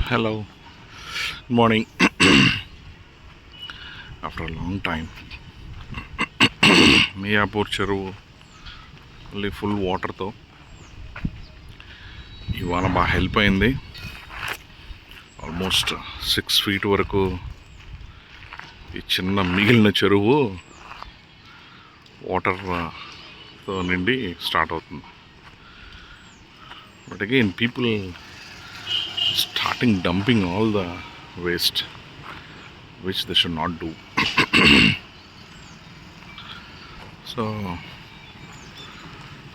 Hello, good morning. After a long time, Miyapur చెరువు మళ్ళీ full వాటర్తో ఇవాళ బాగా హెల్ప్ అయింది. ఆల్మోస్ట్ 6 feet వరకు ఈ చిన్న మిగిలిన చెరువు వాటర్తో నిండి స్టార్ట్ అవుతుంది. But again people starting dumping all the waste which they should not do. So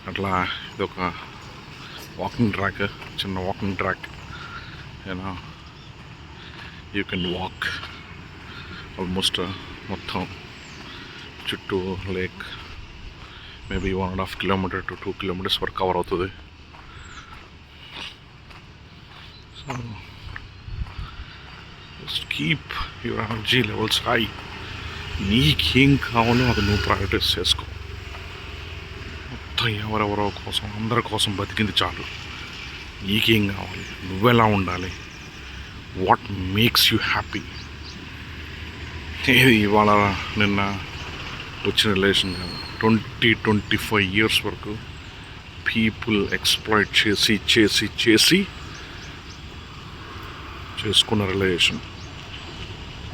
అట్లా ఇదొక వాకింగ్ ట్రాక్, చిన్న walking track. You know you can walk almost మొత్తం చుట్టూ lake maybe 1.5 kilometer to 2 kilometers వరకు కవర్ అవుతుంది. So just keep your energy levels high. నీకేం కావాలో అది నువ్వు ప్రయారిటైజ్ చేసుకో. మొత్తం ఎవరెవరో కోసం, అందరి కోసం బతికింది చాలు. నీకేం కావాలి, నువ్వెలా ఉండాలి, వాట్ మేక్స్ యూ హ్యాపీ. ఇది ఇవాళ నిన్న వచ్చిన రిలేషన్ కాదు, 20-25 years వరకు పీపుల్ ఎక్స్ప్లాయిట్ చేసి చేసుకున్న relation.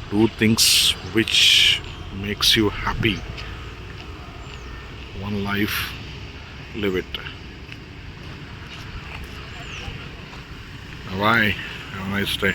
Do things which makes you happy. One life, live it. Bye, have a nice day.